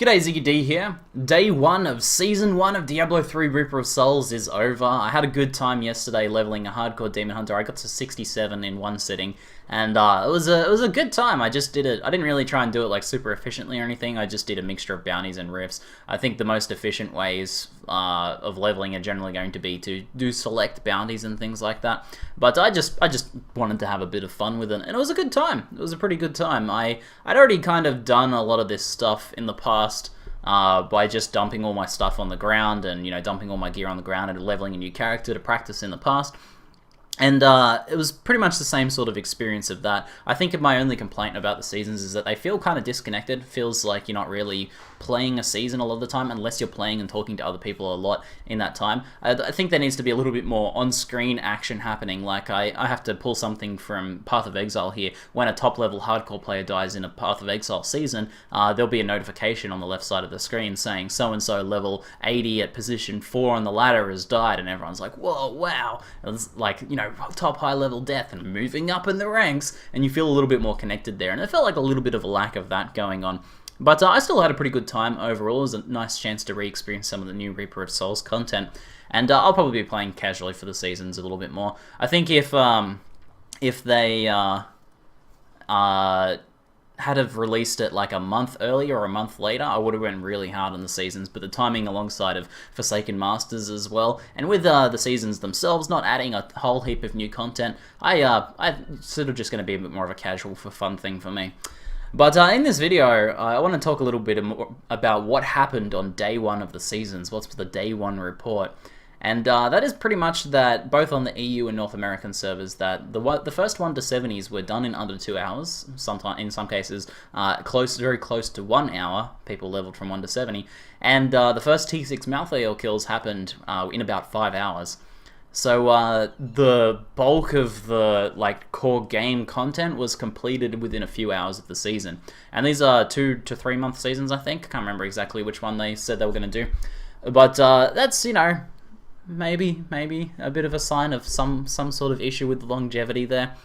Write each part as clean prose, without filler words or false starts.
G'day, Ziggy D here. Day 1 of Season 1 of Diablo 3 Reaper of Souls is over. I had a good time yesterday leveling a hardcore Demon Hunter. I got to 67 in one sitting, and it was a good time. I just did it. I didn't really try and do it like super efficiently or anything. I just did a mixture of bounties and rifts. I think the most efficient ways of leveling are generally going to be to do select bounties and things like that. But I just wanted to have a bit of fun with it, and it was a good time. It was a pretty good time. I'd already kind of done a lot of this stuff in the past. By just dumping all my stuff on the ground and, dumping all my gear on the ground and leveling a new character to practice in the past. And it was pretty much the same sort of experience of that. I think my only complaint about the seasons is that they feel kind of disconnected. Feels like you're not really playing a season a lot of the time unless you're playing and talking to other people a lot in that time. I think there needs to be a little bit more on-screen action happening. Like I have to pull something from Path of Exile here. When a top-level hardcore player dies in a Path of Exile season, there'll be a notification on the left side of the screen saying so-and-so level 80 at position 4 on the ladder has died, and everyone's like, whoa, wow. It's like, top high-level death and moving up in the ranks, and you feel a little bit more connected there. And it felt like a little bit of a lack of that going on. But I still had a pretty good time overall. It was a nice chance to re-experience some of the new Reaper of Souls content. And I'll probably be playing casually for the seasons a little bit more. I think if they had have released it like a month earlier or a month later, I would have went really hard on the seasons, but the timing alongside of Forsaken Masters as well, and with the seasons themselves not adding a whole heap of new content, I'm sort of just going to be a bit more of a casual for fun thing for me. But in this video, I want to talk a little bit more about what happened on day 1 of the seasons. What's the day 1 report? And that is pretty much that both on the EU and North American servers, that the first 1 to 70s were done in under 2 hours. Sometimes, in some cases, very close to 1 hour. People leveled from 1 to 70, and the first T6 Malthael kills happened in about 5 hours. So the bulk of the core game content was completed within a few hours of the season, and these are 2 to 3 month seasons. I think I can't remember exactly which one they said they were going to do, but that's maybe a bit of a sign of some sort of issue with the longevity there.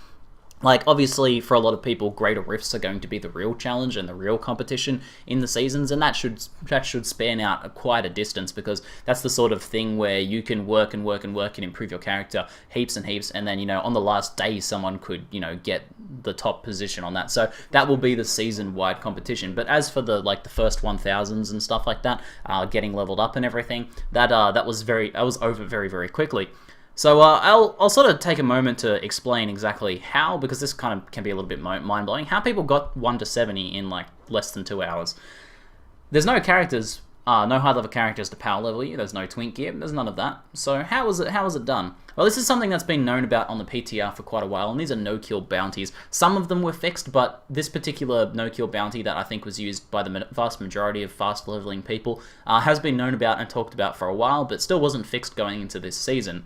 Like, obviously, for a lot of people, greater rifts are going to be the real challenge and the real competition in the seasons, and that should span out quite a distance, because that's the sort of thing where you can work and improve your character heaps and heaps, and then, on the last day, someone could, get the top position on that. So that will be the season-wide competition. But as for the first 1000s and stuff like that, getting leveled up and everything, that was over very, very quickly. So I'll sort of take a moment to explain exactly how, because this kind of can be a little bit mind-blowing, how people got 1 to 70 in less than 2 hours. There's no characters, no high-level characters to power level you, there's no twink gear, there's none of that. So how was it done? Well, this is something that's been known about on the PTR for quite a while, and these are no-kill bounties. Some of them were fixed, but this particular no-kill bounty that I think was used by the vast majority of fast-leveling people has been known about and talked about for a while, but still wasn't fixed going into this season.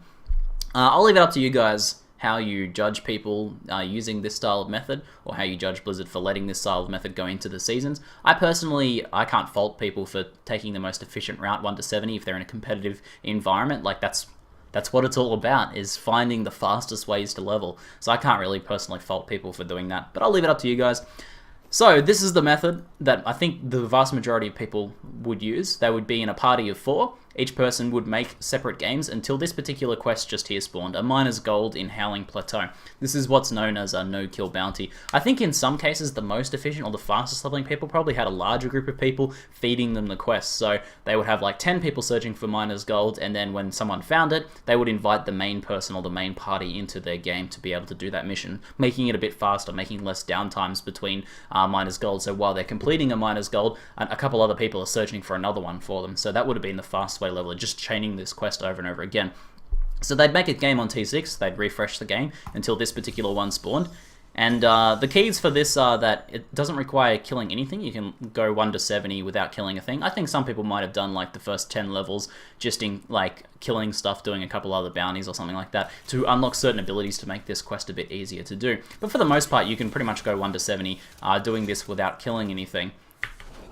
I'll leave it up to you guys how you judge people using this style of method, or how you judge Blizzard for letting this style of method go into the seasons. I can't fault people for taking the most efficient route, 1 to 70, if they're in a competitive environment. That's what it's all about, is finding the fastest ways to level. So I can't really personally fault people for doing that, but I'll leave it up to you guys. So this is the method that I think the vast majority of people would use. They would be in a party of 4. Each person would make separate games until this particular quest just here spawned, a miner's gold in Howling Plateau. This is what's known as a no-kill bounty. I think in some cases the most efficient or the fastest leveling people probably had a larger group of people feeding them the quest. So they would have 10 people searching for miner's gold, and then when someone found it, they would invite the main person or the main party into their game to be able to do that mission, making it a bit faster, making less downtimes between miner's gold. So while they're completing a miner's gold, a couple other people are searching for another one for them. So that would have been the fast way leveler, just chaining this quest over and over again. So they'd make a game on T6, they'd refresh the game until this particular one spawned. And the keys for this are that it doesn't require killing anything. You can go 1 to 70 without killing a thing. I think some people might have done the first 10 levels just in killing stuff, doing a couple other bounties or something like that to unlock certain abilities to make this quest a bit easier to do. But for the most part, you can pretty much go 1 to 70 doing this without killing anything.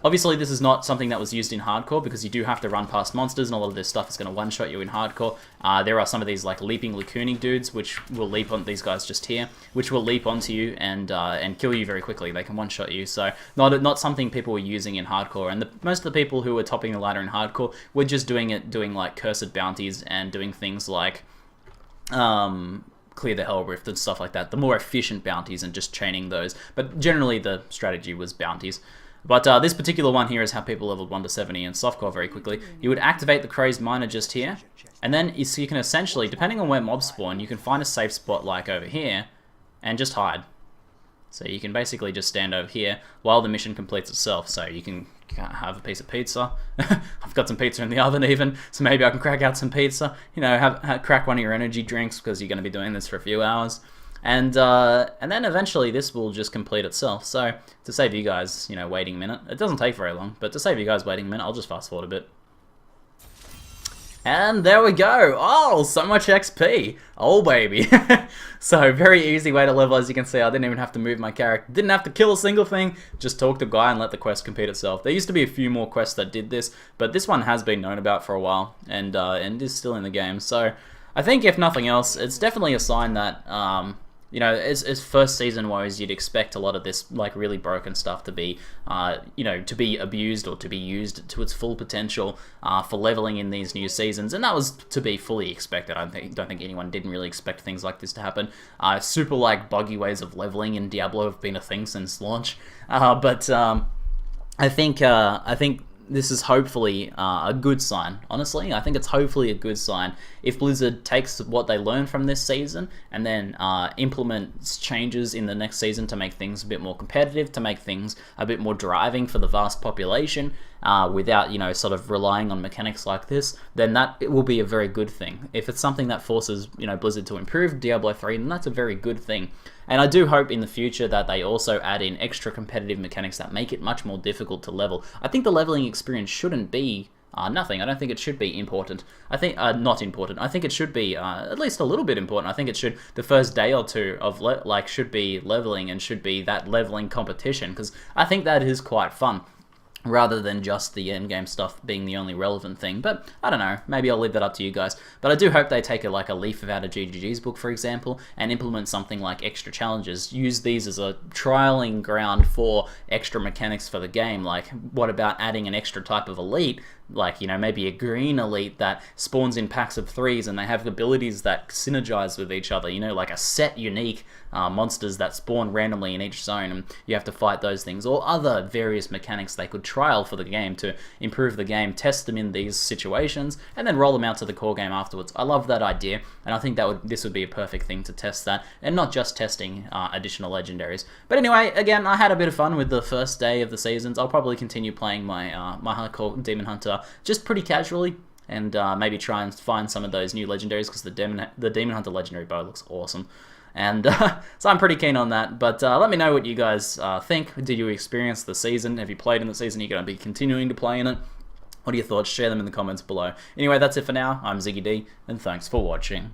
Obviously, this is not something that was used in hardcore because you do have to run past monsters, and a lot of this stuff is going to one-shot you in hardcore. There are some of these like leaping Lacooning dudes, which will leap on these guys just here, which will leap onto you and kill you very quickly. They can one-shot you, so not something people were using in hardcore. And most of the people who were topping the ladder in hardcore were just doing like cursed bounties and doing things like clear the Hell Rift and stuff like that. The more efficient bounties and just chaining those. But generally, the strategy was bounties. But this particular one here is how people leveled 1 to 70 in softcore very quickly. You would activate the Crazed Miner just here, and then you can essentially, depending on where mobs spawn, you can find a safe spot like over here, and just hide. So you can basically just stand over here while the mission completes itself. So you can have a piece of pizza. I've got some pizza in the oven even, so maybe I can crack out some pizza. You know, crack one of your energy drinks because you're going to be doing this for a few hours. And then eventually this will just complete itself. So to save you guys, you know, waiting a minute, it doesn't take very long, but to save you guys waiting a minute, I'll just fast forward a bit. And there we go. Oh, so much XP. Oh, baby. So very easy way to level. As you can see, I didn't even have to move my character. Didn't have to kill a single thing. Just talk to the guy and let the quest complete itself. There used to be a few more quests that did this, but this one has been known about for a while and is still in the game. So I think if nothing else, it's definitely a sign that you know, as first season woes, you'd expect a lot of this like really broken stuff to be, you know, to be abused or to be used to its full potential for leveling in these new seasons, and that was to be fully expected. I don't think anyone didn't really expect things like this to happen. Super like buggy ways of leveling in Diablo have been a thing since launch, but I think this is hopefully a good sign. Honestly, I think it's hopefully a good sign if Blizzard takes what they learned from this season and then implements changes in the next season to make things a bit more competitive, to make things a bit more driving for the vast population, without, you know, sort of relying on mechanics like this. Then it will be a very good thing. If it's something that forces, you know, Blizzard to improve Diablo 3, then that's a very good thing. And I do hope in the future that they also add in extra competitive mechanics that make it much more difficult to level. I think the leveling experience shouldn't be nothing. I don't think it should be important. I think not important. I think it should be at least a little bit important. I think it should, the first day or two of should be leveling and should be that leveling competition, because I think that is quite fun, rather than just the endgame stuff being the only relevant thing. But I don't know, maybe I'll leave that up to you guys. But I do hope they take a leaf out of GGG's book, for example, and implement something like extra challenges. Use these as a trialing ground for extra mechanics for the game. Like, what about adding an extra type of elite? Like, you know, maybe a green elite that spawns in packs of 3s and they have abilities that synergize with each other, you know, like a set unique monsters that spawn randomly in each zone and you have to fight those things, or other various mechanics they could trial for the game to improve the game, test them in these situations, and then roll them out to the core game afterwards. I love that idea, and I think this would be a perfect thing to test that, and not just testing additional legendaries. But anyway, again, I had a bit of fun with the first day of the seasons. I'll probably continue playing my my hardcore Demon Hunter just pretty casually, and maybe try and find some of those new legendaries, because the Demon Hunter legendary bow looks awesome. And so I'm pretty keen on that. But let me know what you guys think. Did you experience the season? Have you played in the season? Are you going to be continuing to play in it? What are your thoughts? Share them in the comments below. Anyway, that's it for now. I'm Ziggy D, and thanks for watching.